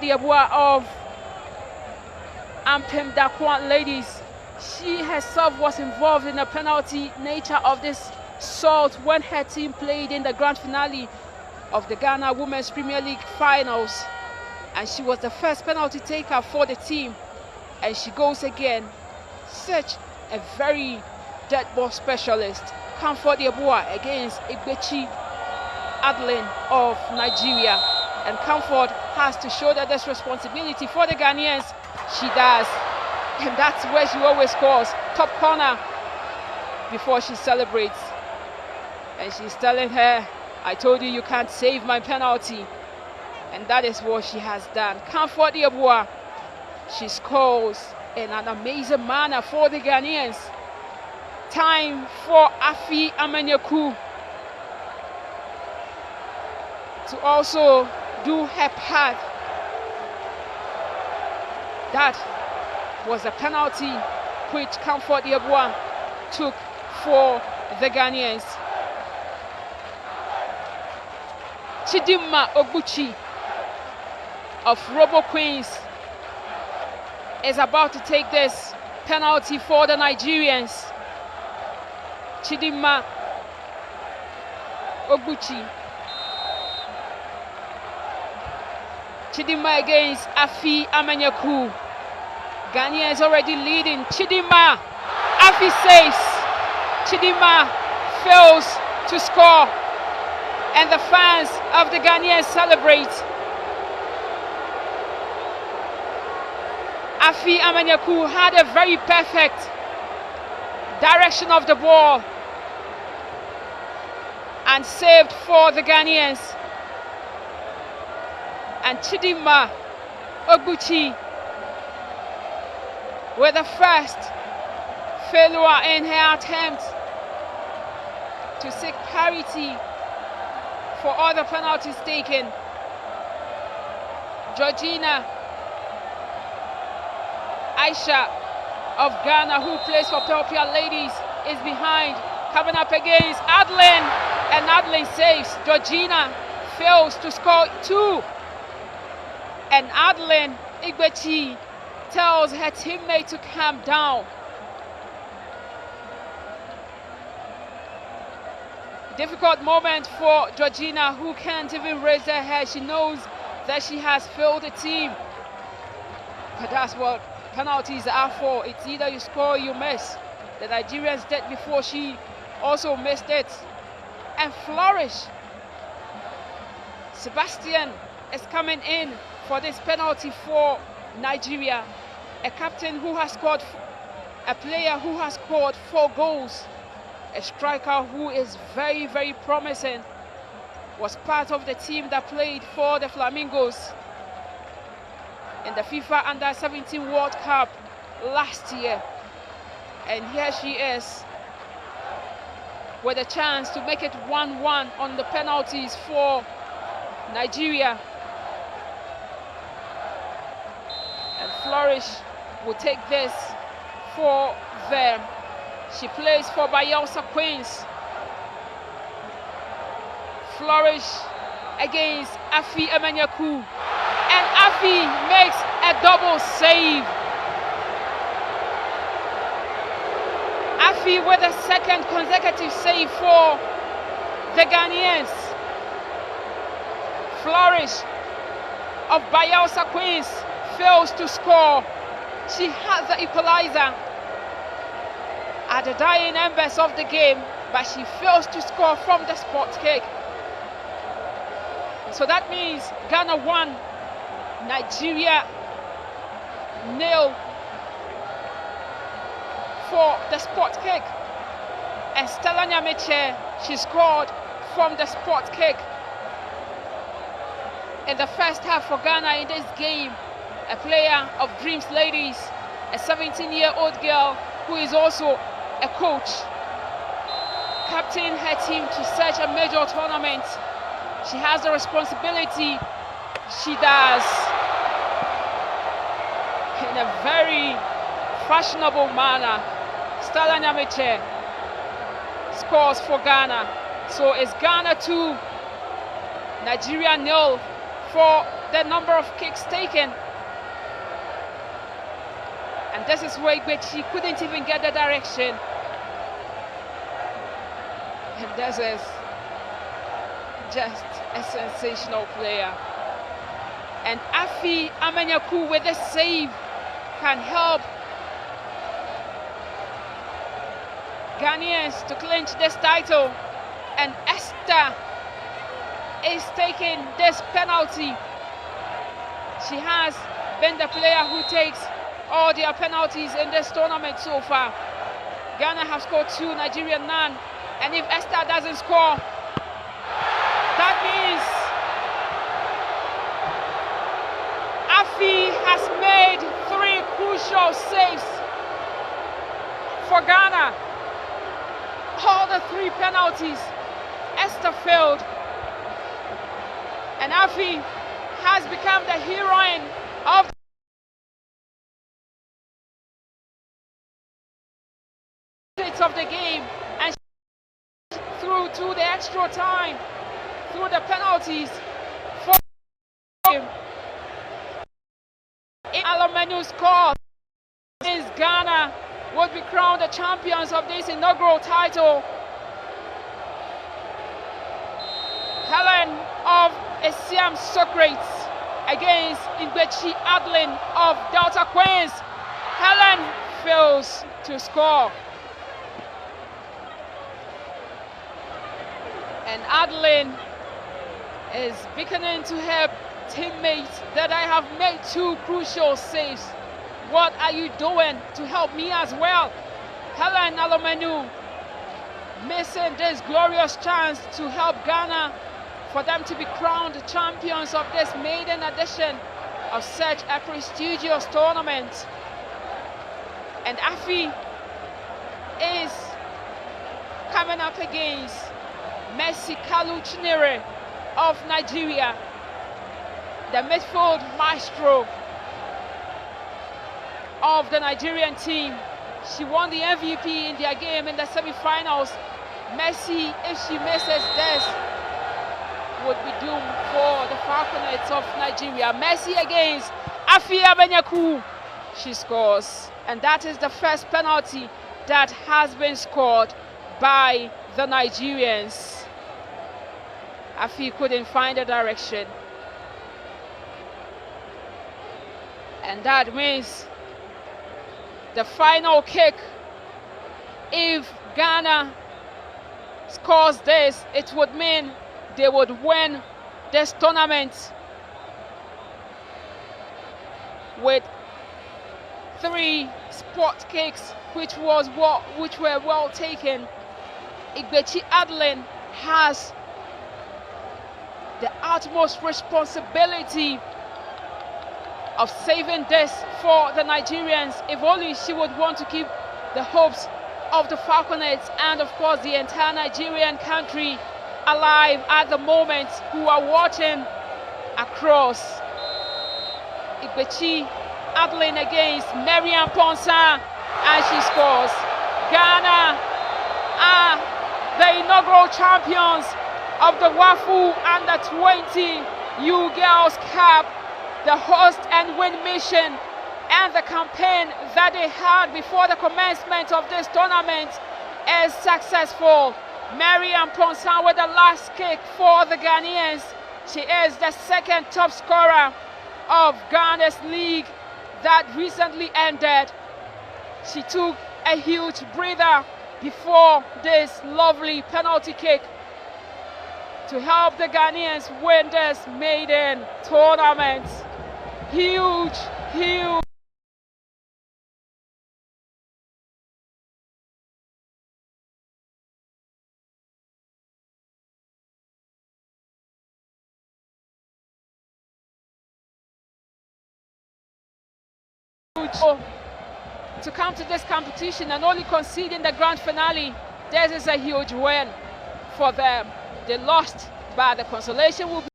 the Abua of Ampem Dakwan ladies. She herself was involved in the penalty nature of this salt when her team played in the grand finale of the Ghana Women's Premier League finals. And she was the first penalty taker for the team. And she goes again. Such a very dead ball specialist. Comfort Yabua against Igbechi Adeline of Nigeria. And Comfort has to shoulder this responsibility for the Ghanaians. She does. And that's where she always scores. Top corner before she celebrates. And she's telling her, I told you you can't save my penalty. And that is what she has done. Comfort Yabua. She scores in an amazing manner for the Ghanaians. Time for Afi Amanyaku to also do her part. That was a penalty which Comfort Yabua took for the Ghanaians. Chidimma Ogbuchi of Robo Queens is about to take this penalty for the Nigerians. Chidimma Ogbuchi. Chidimma against Afi Amanyaku. Ghana is already leading. Chidimma. Afi saves. Chidimma fails to score. And the fans of the Ghanaians celebrate. Afi Amanyaku had a very perfect direction of the ball and saved for the Ghanaians. And Chidimma Ogbuchi with the first failure in her attempt to seek parity for all the penalties taken. Georgina Aisha of Ghana, who plays for Pelpia Ladies, is behind, coming up against Adeline, and Adeline saves. Georgina fails to score two, and Adeline Igbechi tells her teammate to calm down. Difficult moment for Georgina, who can't even raise her head. She knows that she has failed the team, but that's what penalties are for. It's either you score or you miss. The Nigerians did before, she also missed it. And Flourish. Sebastian is coming in for this penalty for Nigeria. A captain who has scored, a player who has scored 4 goals. A striker who is very, very promising. Was part of the team that played for the Flamingos in the FIFA Under-17 World Cup last year. And here she is with a chance to make it 1-1 on the penalties for Nigeria. And Flourish will take this for them. She plays for Bayelsa Queens. Flourish against Afi Amanyaku. And Afi makes a double save. Afi with a second consecutive save for the Ghanaians. Flourish of Bayelsa Queens fails to score. She has the equalizer at the dying embers of the game, but she fails to score from the spot kick. So that means Ghana 1, Nigeria 0 for the spot kick. And Stella Nyamiche, she scored from the spot kick in the first half for Ghana in this game. A player of Dreams Ladies, a 17-year-old girl who is also a coach, captaining her team to such a major tournament. She has the responsibility. She does. In a very fashionable manner. Stella Nyamiche scores for Ghana. So it's Ghana 2, Nigeria 0 for the number of kicks taken. And this is where she couldn't even get the direction. And this is just a sensational player. And Afi Amenyaku with the save can help Ghanaians to clinch this title. And Esther is taking this penalty. She has been the player who takes all their penalties in this tournament so far. Ghana have scored 2, Nigeria none. And if Esther doesn't score, that means Afi has made 3 crucial saves for Ghana. All the 3 penalties Esther failed. And Afi has become the heroine of the game, and through to the extra time, through the penalties for him. In Alomenu score, Ghana would be crowned the champions of this inaugural title. Helen of Esiam Socrates against Ingbechi Adeline of Delta Queens. Helen fails to score. And Adeline is beckoning to her teammates that I have made 2 crucial saves. What are you doing to help me as well? Helen Alomenu missing this glorious chance to help Ghana for them to be crowned champions of this maiden edition of such a prestigious tournament. And Afi is coming up against Messi Kalu Chinere of Nigeria, the midfield maestro of the Nigerian team. She won the MVP in their game in the semi-finals. Messi, if she misses this, would be doomed for the Falconets of Nigeria. Messi against Afi Amenyaku. She scores, and that is the first penalty that has been scored by the Nigerians. Afi couldn't find a direction, and that means the final kick, if Ghana scores this, it would mean they would win this tournament with 3 spot kicks, which were well taken. Ingbechi Adeline has the utmost responsibility of saving this for the Nigerians. If only she would want to keep the hopes of the Falconets and of course the entire Nigerian country alive at the moment, who are watching across. Ingbechi Adeline against Mariam Ponsa, and she scores. Ghana are the inaugural champions of the Wafu Under-20 U Girls Cup. The host and win mission and the campaign that they had before the commencement of this tournament is successful. Mariam Ponsa with the last kick for the Ghanaians. She is the 2nd top scorer of Ghana's league that recently ended. She took a huge breather before this lovely penalty kick to help the Ghanaians win this maiden tournament. Huge, huge. To come to this competition and only concede in the grand finale, this is a huge win for them. They lost, but the consolation will be